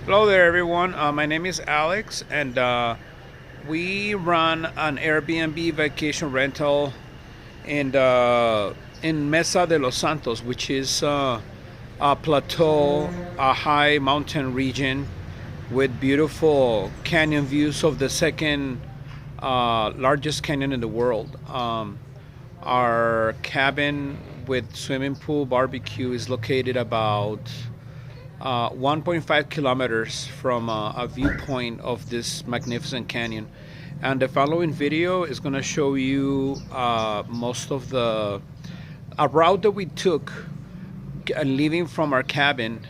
Hello there, everyone. My name is Alex, and we run an Airbnb vacation rental in Mesa de Los Santos, which is a plateau, a high mountain region with beautiful canyon views of the second largest canyon in the world. Our cabin with swimming pool, barbecue is located about 1.5 kilometers from a viewpoint of this magnificent canyon. And the following video is going to show you most of a route that we took leaving from our cabin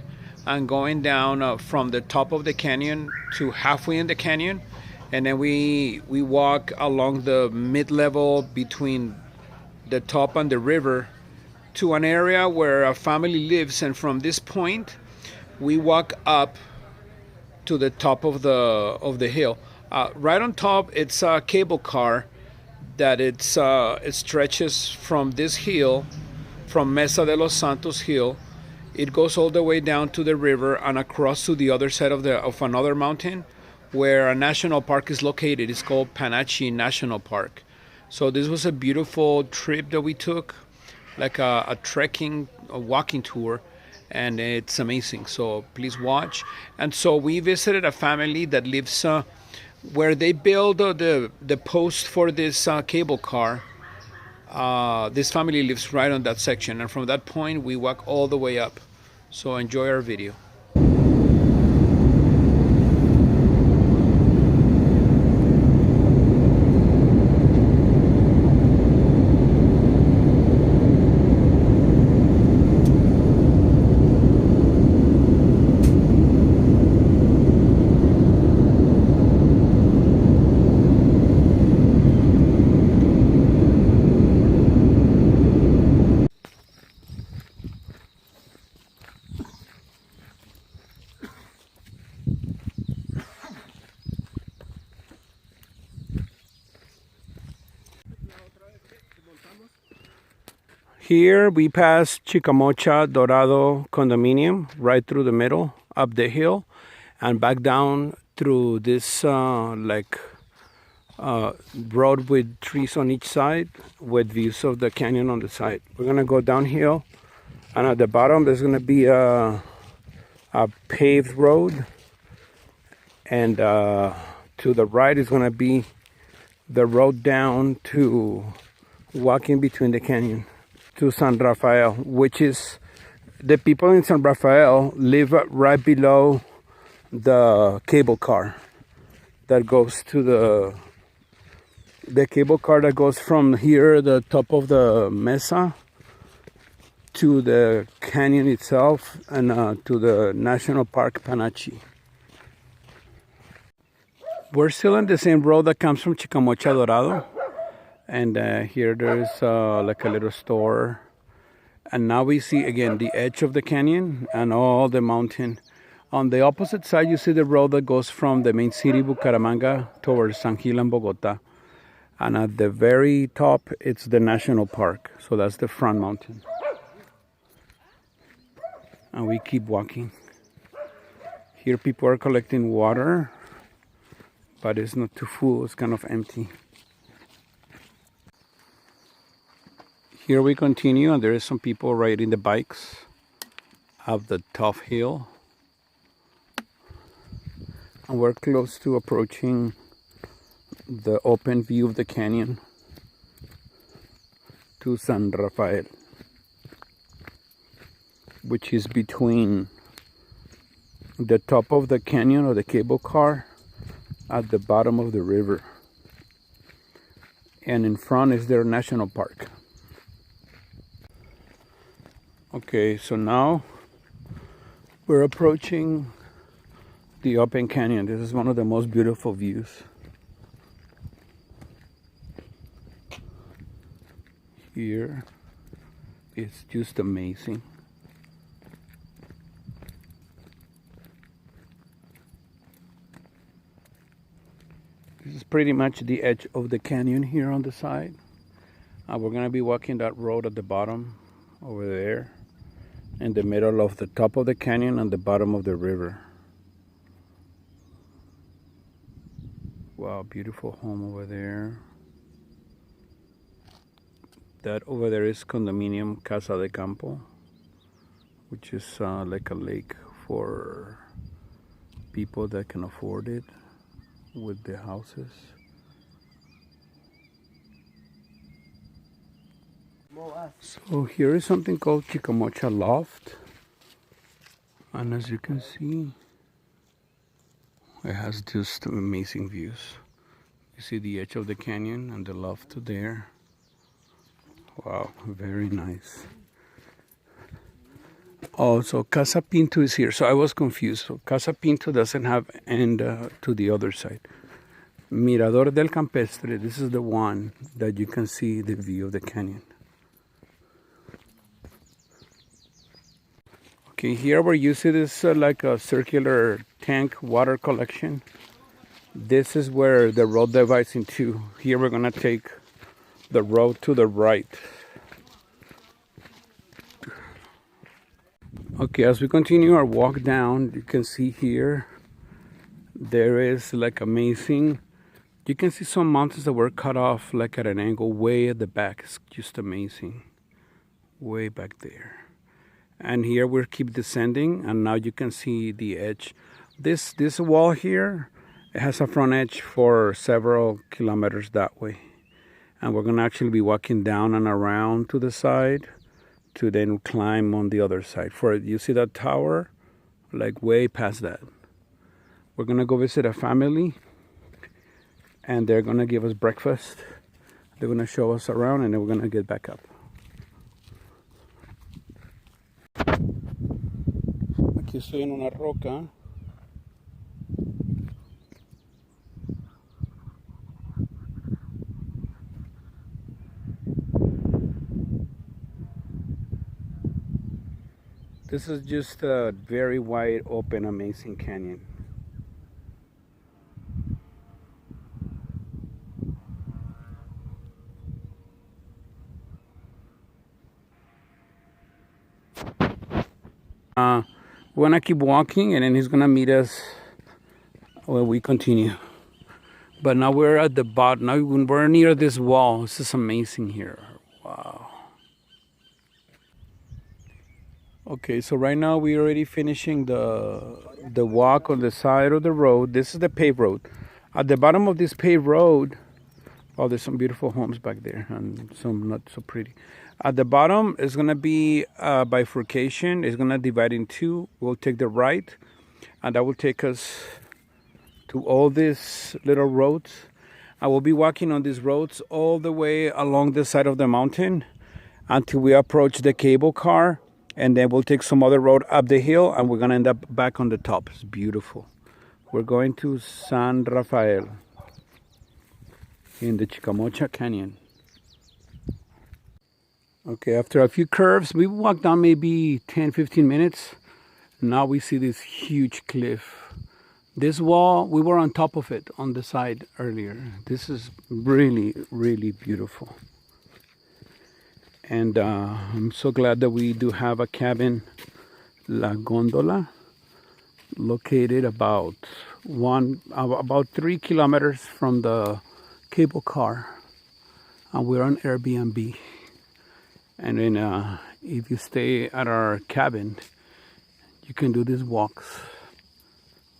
and going down from the top of the canyon to halfway in the canyon. And then we walk along the mid-level between the top and the river to an area where a family lives. And from this point, we walk up to the top of the hill. Right on top, it's a cable car that it stretches from this hill, from Mesa de los Santos hill. It goes all the way down to the river and across to the other side of another mountain, where a national park is located. It's called PANACHI National Park. So this was a beautiful trip that we took, like a trekking, a walking tour, and it's amazing. So please watch. And so we visited a family that lives where they build the post for this cable car. This family lives right on that section, and from that point we walk all the way up. So enjoy our video. Here we pass Chicamocha Dorado condominium right through the middle, up the hill, and back down through this road with trees on each side with views of the canyon on the side. We're gonna go downhill, and at the bottom there's gonna be a paved road, and to the right is gonna be the road down to walking between the canyon to San Rafael, which is the people in San Rafael live right below the cable car that goes to the cable car that goes from here, the top of the mesa, to the canyon itself, and to the national park Panachi. We're still on the same road that comes from Chicamocha Dorado. And here there's like a little store. And now we see again the edge of the canyon and all the mountain. On the opposite side, you see the road that goes from the main city, Bucaramanga, towards San Gil and Bogota. And at the very top, it's the national park. So that's the front mountain. And we keep walking. Here people are collecting water, but it's not too full, it's kind of empty. Here we continue, and there is some people riding the bikes up the tough hill. And we're close to approaching the open view of the canyon to San Rafael, which is between the top of the canyon or the cable car at the bottom of the river. And in front is their national park. Okay, so now we're approaching the open canyon. This is one of the most beautiful views. Here, it's just amazing. This is pretty much the edge of the canyon here on the side. We're gonna be walking that road at the bottom over there, in the middle of the top of the canyon and the bottom of the river. Wow, beautiful home over there. That over there is condominium Casa de Campo, which is like a lake for people that can afford it with the houses. So here is something called Chicamocha Loft, and as you can see, it has just amazing views. You see the edge of the canyon and the loft there. Wow, very nice. Oh, so Casa Pinto is here. So I was confused. So Casa Pinto doesn't have end to the other side. Mirador del Campestre, this is the one that you can see the view of the canyon. Okay, here where you see this like a circular tank water collection. This is where the road divides into. Here we're gonna take the road to the right. Okay, as we continue our walk down, you can see here, there is like amazing, you can see some mountains that were cut off like at an angle way at the back. It's just amazing, way back there. And here we keep descending, and now you can see the edge. This wall here, it has a front edge for several kilometers that way. And we're gonna actually be walking down and around to the side to then climb on the other side. For you see that tower, like way past that. We're gonna go visit a family, and they're gonna give us breakfast. They're gonna show us around, and then we're gonna get back up. Aquí estoy en una roca. This is just a very wide open, amazing canyon. We're gonna keep walking, and then he's gonna meet us when we continue. But now we're at the bottom. Now we're near this wall. This is amazing here. Wow. Okay, so right now we're already finishing the walk on the side of the road. This is the paved road. At the bottom of this paved road, oh, there's some beautiful homes back there and some not so pretty. At the bottom is gonna be a bifurcation. It's gonna divide in two. We'll take the right, and that will take us to all these little roads. I will be walking on these roads all the way along the side of the mountain until we approach the cable car, and then we'll take some other road up the hill, and we're gonna end up back on the top. It's beautiful. We're going to San Rafael in the Chicamocha Canyon. Okay, after a few curves, we walked down maybe 10-15 minutes. Now we see this huge cliff. This wall, we were on top of it on the side earlier. This is really, really beautiful. And I'm so glad that we do have a cabin, La Gondola, located about 3 kilometers from the cable car. And we're on Airbnb. And then if you stay at our cabin, you can do these walks.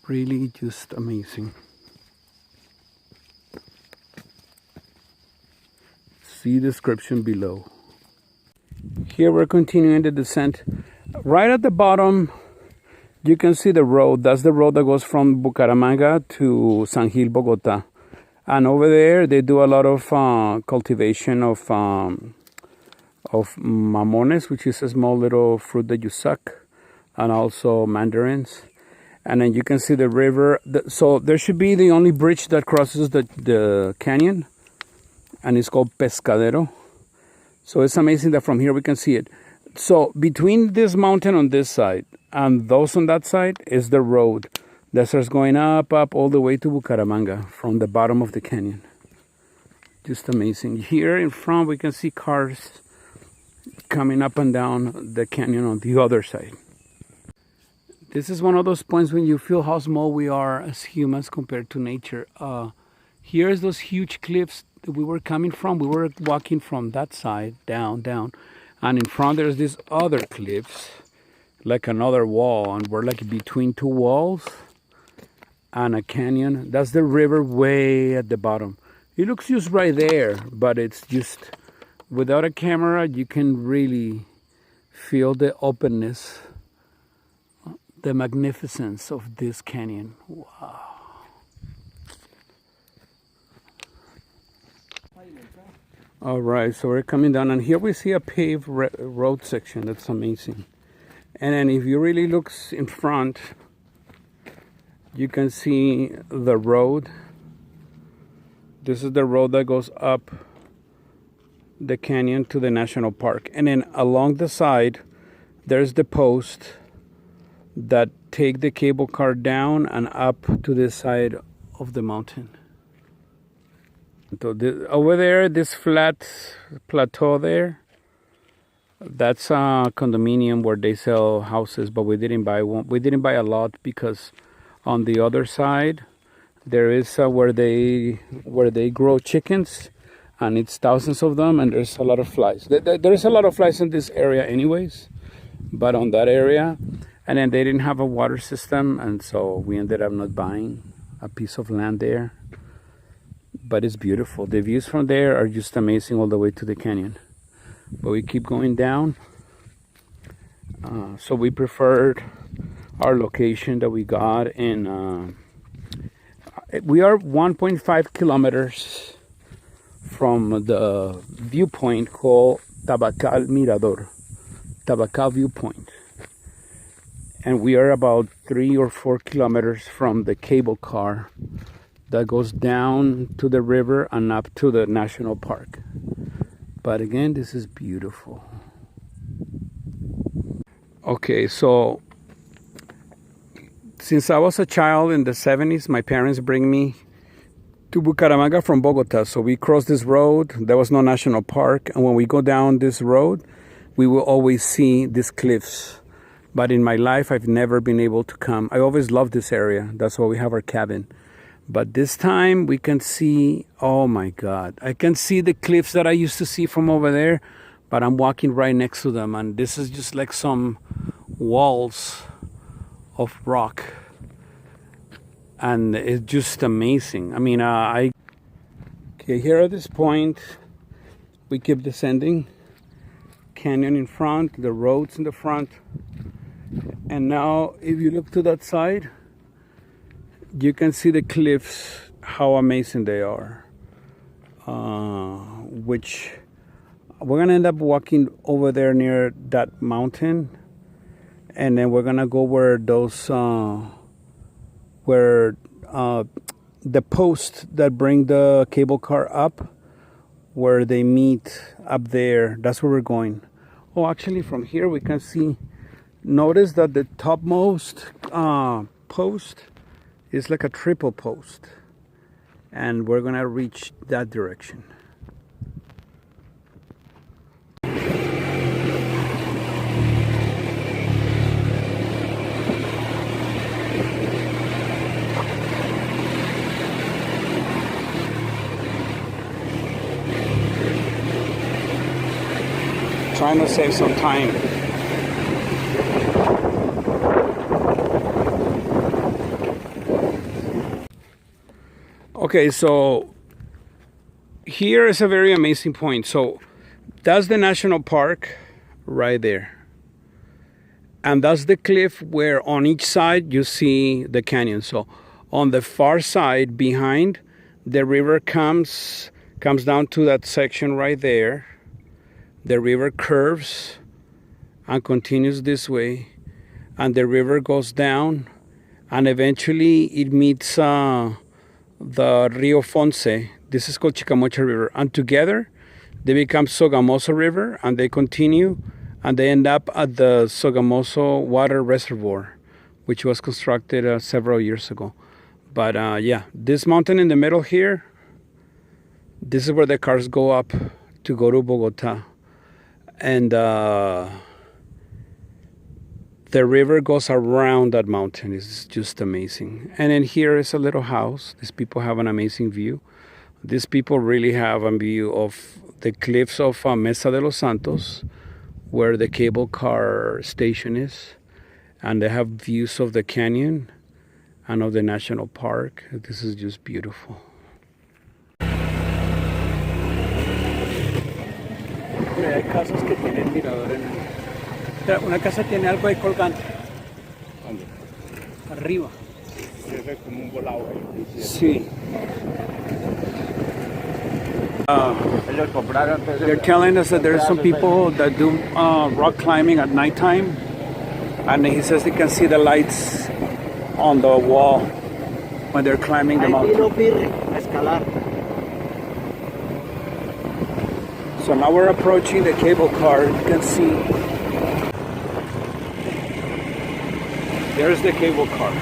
Really just amazing. See description below. Here we're continuing the descent. Right at the bottom, you can see the road. That's the road that goes from Bucaramanga to San Gil, Bogota. And over there, they do a lot of cultivation of mamones, which is a small little fruit that you suck, and also mandarins. And then you can see the river. So there should be the only bridge that crosses the canyon, and it's called Pescadero. So it's amazing that from here we can see it. So between this mountain on this side and those on that side is the road that starts going up all the way to Bucaramanga from the bottom of the canyon. Just amazing. Here in front we can see cars coming up and down the canyon on the other side. This is one of those points when you feel how small we are as humans compared to nature. Here's those huge cliffs that we were coming from. We were walking from that side, down, down. And in front there's these other cliffs, like another wall. And we're like between two walls and a canyon. That's the river way at the bottom. It looks just right there, but it's just, without a camera, you can really feel the openness, the magnificence of this canyon. Wow. All right, so we're coming down, and here we see a paved road section. That's amazing. And then if you really look in front, you can see the road. This is the road that goes up the canyon to the national park. And then along the side, there's the post that take the cable car down and up to this side of the mountain. So over there, this flat plateau there, that's a condominium where they sell houses, but we didn't buy one. We didn't buy a lot because on the other side, there is where they grow chickens, and it's thousands of them, and there's a lot of flies. There's a lot of flies in this area anyways, but on that area, and then they didn't have a water system, and so we ended up not buying a piece of land there. But it's beautiful. The views from there are just amazing all the way to the canyon. But we keep going down. So we preferred our location that we got in. We are 1.5 kilometers from the viewpoint called Tabacal Mirador. Tabacal viewpoint. And we are about 3 or 4 kilometers from the cable car that goes down to the river and up to the national park. But again, this is beautiful. Okay, so since I was a child in the 70s, my parents bring me to Bucaramanga from Bogota. So we crossed this road. There was no national park. And when we go down this road, we will always see these cliffs. But in my life, I've never been able to come. I always loved this area. That's why we have our cabin. But this time we can see, oh my God, I can see the cliffs that I used to see from over there, but I'm walking right next to them. And this is just like some walls of rock. And it's just amazing. I mean, okay, here at this point, we keep descending. Canyon in front, the roads in the front. And now if you look to that side, you can see the cliffs, how amazing they are. Which we're gonna end up walking over there near that mountain, and then we're gonna go where those the posts that bring the cable car up, where they meet up there. That's where we're going. Oh, actually, from here we can see. Notice that the topmost post is like a triple post, and we're gonna reach that direction. Trying to save some time. Okay, so here is a very amazing point. So that's the national park right there. And that's the cliff where on each side you see the canyon. So on the far side behind, the river comes down to that section right there. The river curves and continues this way. And the river goes down and eventually it meets the Rio Fonce. This is called Chicamocha River, and together they become Sogamoso River, and they continue and they end up at the Sogamoso water reservoir, which was constructed several years ago. But yeah, this mountain in the middle here, this is where the cars go up to go to Bogota, and the river goes around that mountain. It's just amazing. And then here is a little house. These people have an amazing view. These people really have a view of the cliffs of Mesa de los Santos, where the cable car station is, and they have views of the canyon and of the national park. This is just beautiful. Hay casas que tienen mirador en una casa tiene algo ahí colgante. ¿Dónde? Arriba. Es como un volado ahí. Sí. Ellos compraron. They're telling us that there's some people that do rock climbing at nighttime, and he says they can see the lights on the wall when they're climbing the mountain. So now we're approaching the cable car. You can see there's the cable car.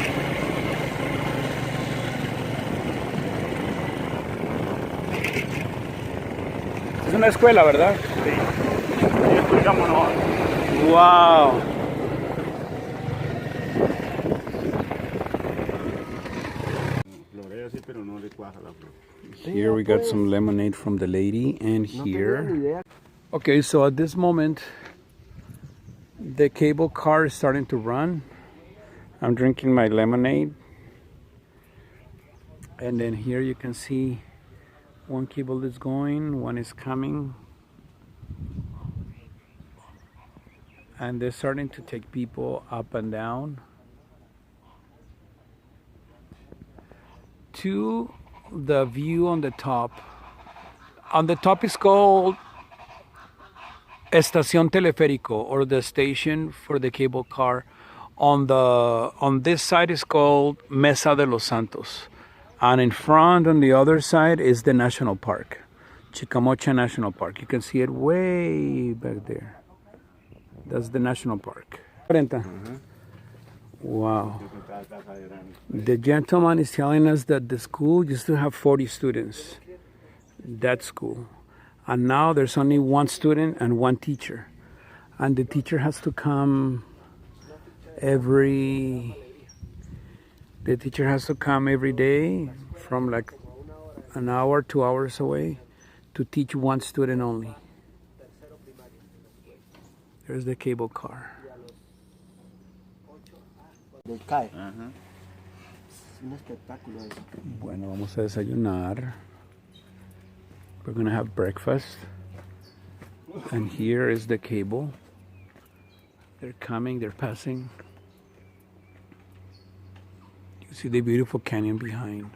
Es una escuela, ¿verdad? Sí. Chicamocha. Wow. Here we got some lemonade from the lady, and here. Okay, so at this moment, the cable car is starting to run. I'm drinking my lemonade. And then here you can see one cable is going, one is coming. And they're starting to take people up and down to the view on the top. On the top is called Estación Teleférico, or the station for the cable car. On this side is called Mesa de los Santos. And in front on the other side is the national park, Chicamocha National Park. You can see it way back there. That's the national park. 40. Wow. The gentleman is telling us that the school used to have 40 students, that school. And now there's only one student and one teacher. And the teacher has to come every day from like an hour, 2 hours away to teach one student only. There's the cable car. Bueno, vamos a desayunar. We're gonna have breakfast. And here is the cable. They're coming, they're passing. You see the beautiful canyon behind.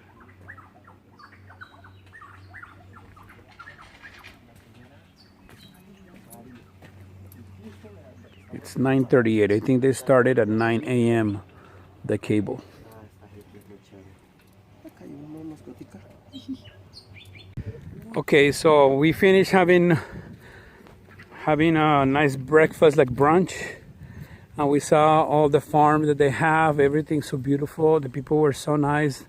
It's 9:38. I think they started at 9 a.m. the cable. Okay, so we finished having a nice breakfast, like brunch, and we saw all the farms that they have. Everything's so beautiful. The people were so nice.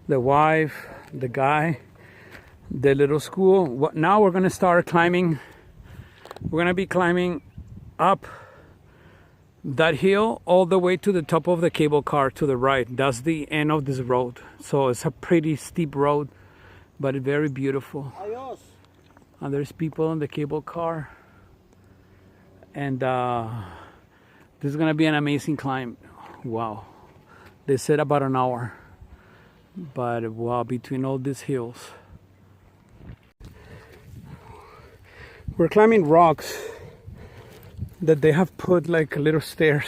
The wife, the guy, the little school. Now we're gonna start climbing. We're gonna be climbing up that hill all the way to the top of the cable car to the right. That's the end of this road. So it's a pretty steep road, but very beautiful. And there's people on the cable car. And this is gonna be an amazing climb. Wow. They said about an hour. But wow, between all these hills. We're climbing rocks that they have put like little stairs.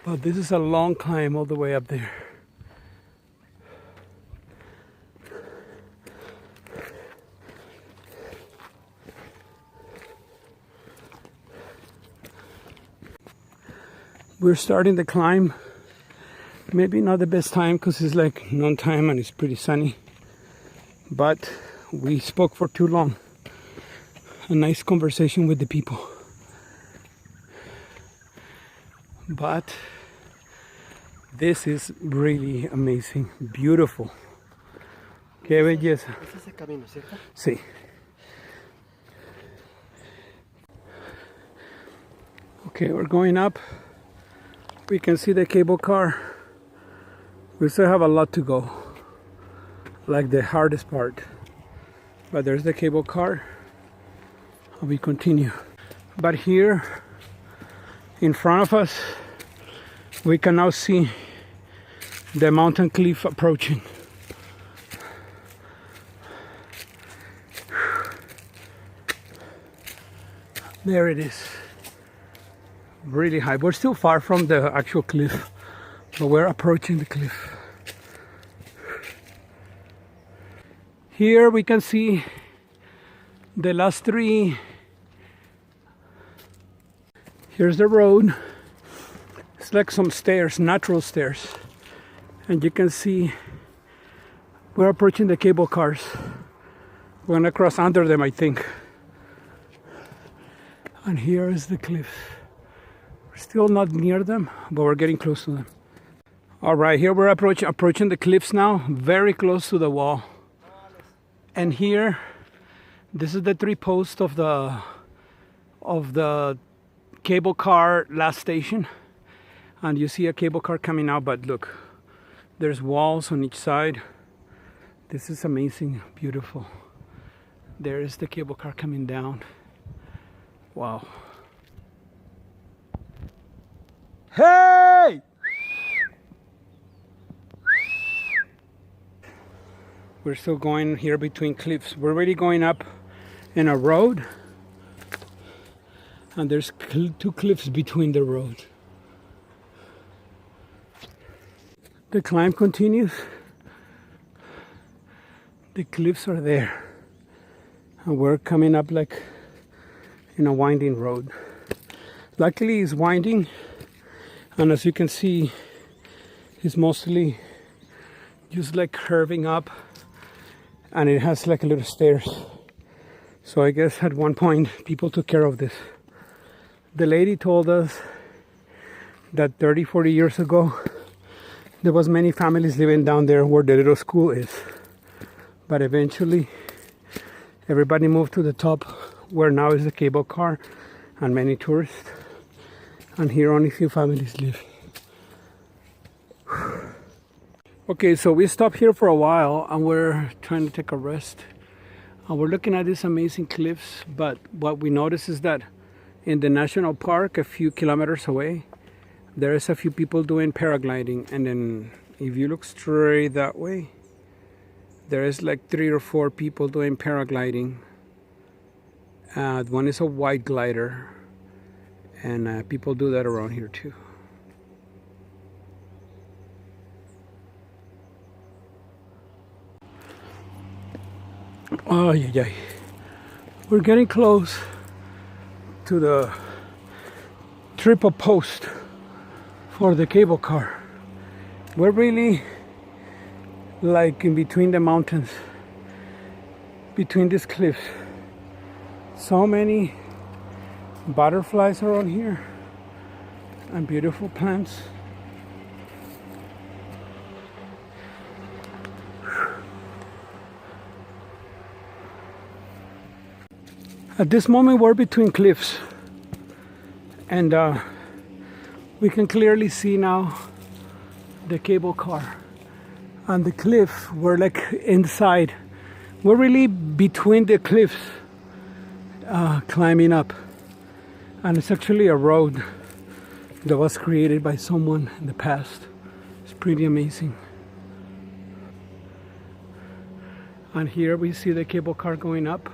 But this is a long climb all the way up there. We're starting the climb. Maybe not the best time because it's like noontime and it's pretty sunny. But we spoke for too long. A nice conversation with the people. But this is really amazing, beautiful. Qué belleza. ¿Es ese camino, cierto? Sí. Okay, we're going up. We can see the cable car. We still have a lot to go. Like the hardest part. But there's the cable car. And we continue. But here in front of us, we can now see the mountain cliff approaching. There it is. Really high. We're still far from the actual cliff, but we're approaching the cliff. Here we can see the last three. Here's the road. It's like some stairs, natural stairs. And you can see we're approaching the cable cars. We're gonna cross under them, I think. And here is the cliff. We're still not near them, but we're getting close to them. All right, here we're approaching the cliffs now, very close to the wall. And here, this is the three posts of the cable car last station. And you see a cable car coming out, but look, there's walls on each side. This is amazing, beautiful. There is the cable car coming down. Wow. Hey! We're still going here between cliffs. We're already going up in a road. And there's two cliffs between the road. The climb continues. The cliffs are there. And we're coming up like in a winding road. Luckily it's winding, and as you can see, it's mostly just like curving up, and it has like a little stairs. So I guess at one point people took care of this. The lady told us that 30-40 years ago there was many families living down there where the little school is, but eventually everybody moved to the top where now is the cable car and many tourists, and here only few families live. Okay, so we stopped here for a while and we're trying to take a rest, and we're looking at these amazing cliffs. But what we notice is that in the national park a few kilometers away there is a few people doing paragliding, and then if you look straight that way there is like 3 or 4 people doing paragliding. One is a white glider, and people do that around here too. Oh yeah, we're getting close to the triple post for the cable car. We're really like in between the mountains, between these cliffs. So many butterflies around here and beautiful plants. At this moment we're between cliffs, and we can clearly see now the cable car and the cliff. We're like inside. We're really between the cliffs, climbing up, and it's actually a road that was created by someone in the past. It's pretty amazing. And here we see the cable car going up,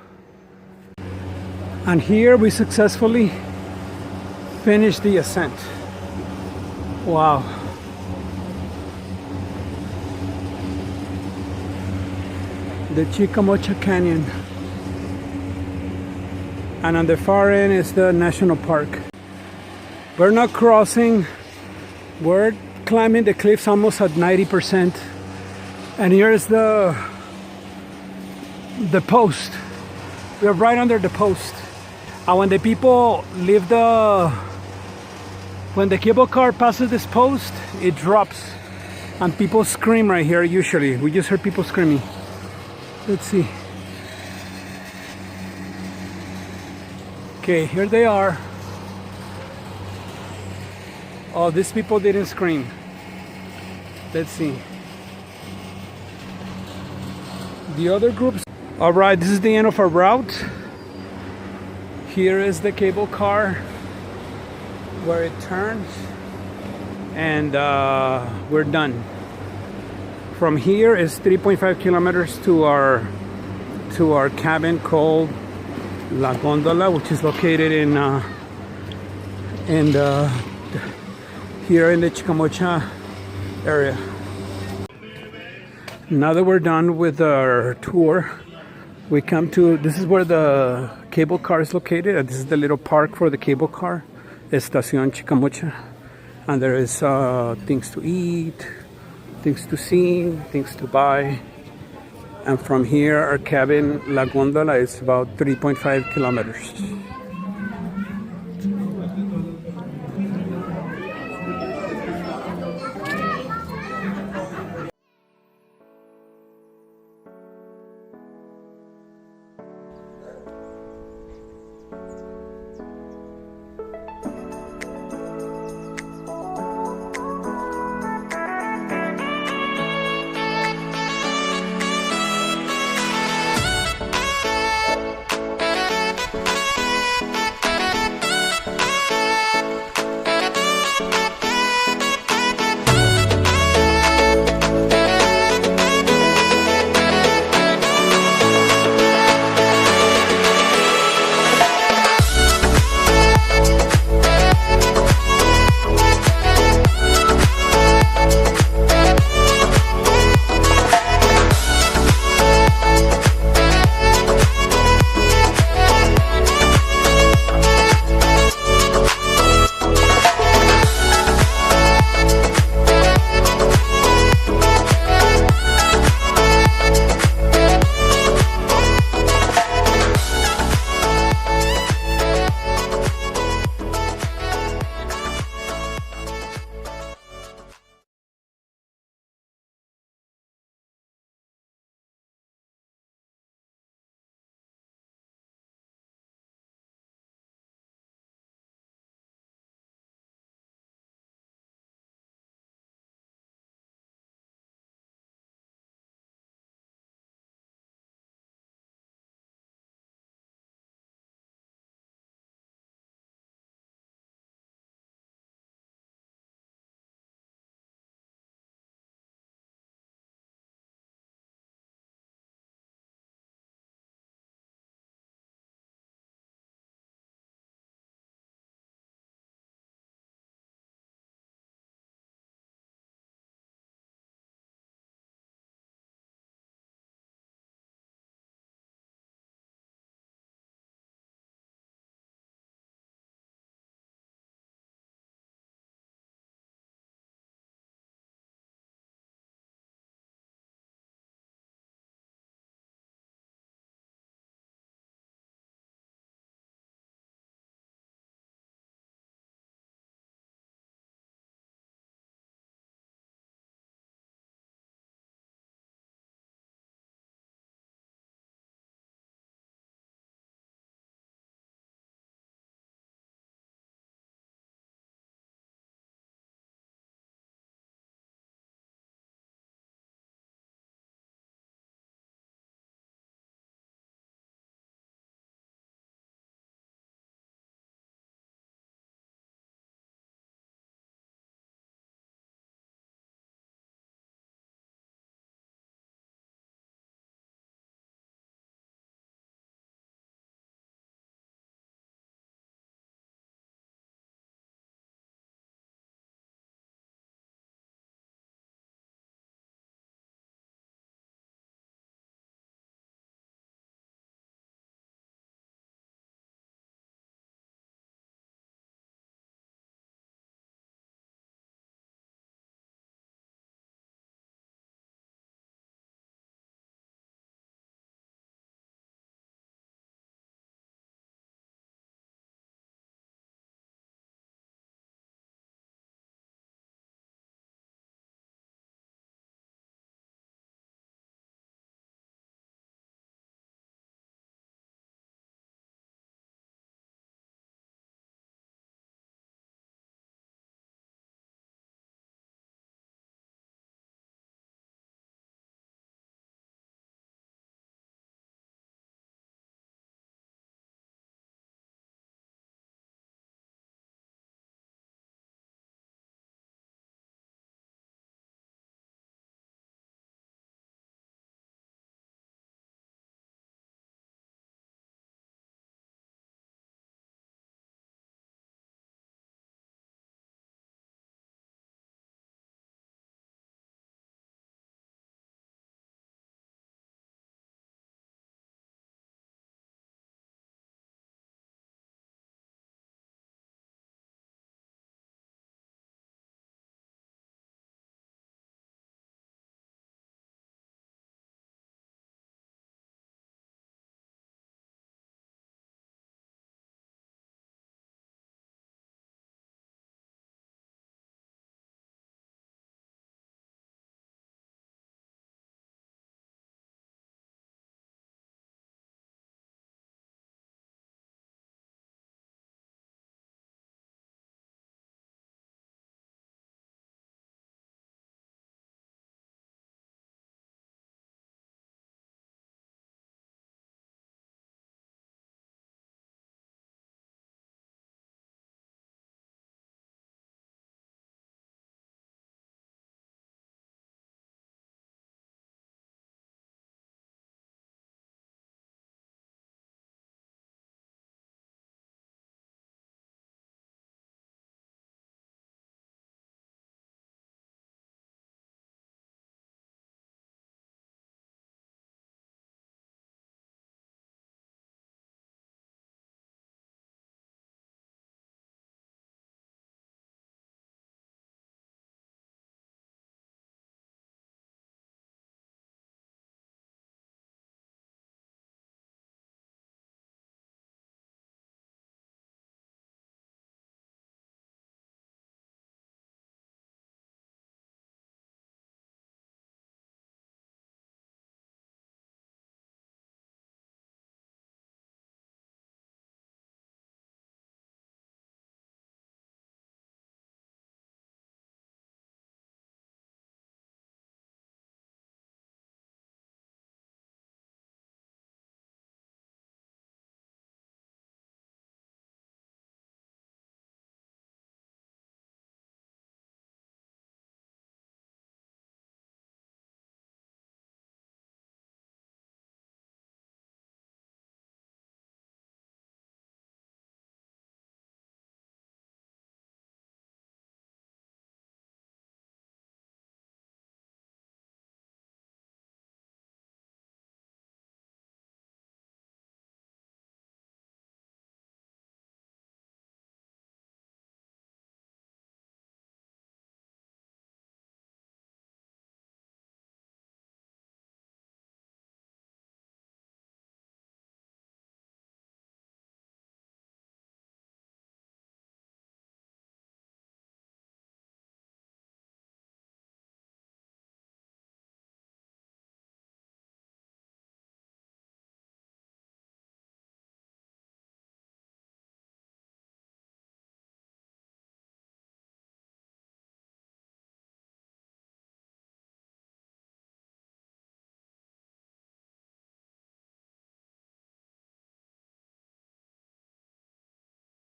and here we successfully finished the ascent. Wow. The Chicamocha Canyon. And on the far end is the national park. We're not crossing. We're climbing the cliffs almost at 90%. And here's the post. We're right under the post. And when the people leave when the cable car passes this post, it drops. And people scream right here usually. We just heard people screaming. Let's see. Okay, here they are. Oh, these people didn't scream. Let's see. The other groups. All right, this is the end of our route. Here is the cable car where it turns, and we're done. From here is 3.5 kilometers to our cabin called La Gondola, which is located in here in the Chicamocha area. Now that we're done with our tour, we come to, this is where the cable car is located. This is the little park for the cable car, Estación Chicamocha. And there is things to eat, things to see, things to buy. And from here, our cabin, La Gondola, is about 3.5 kilometers.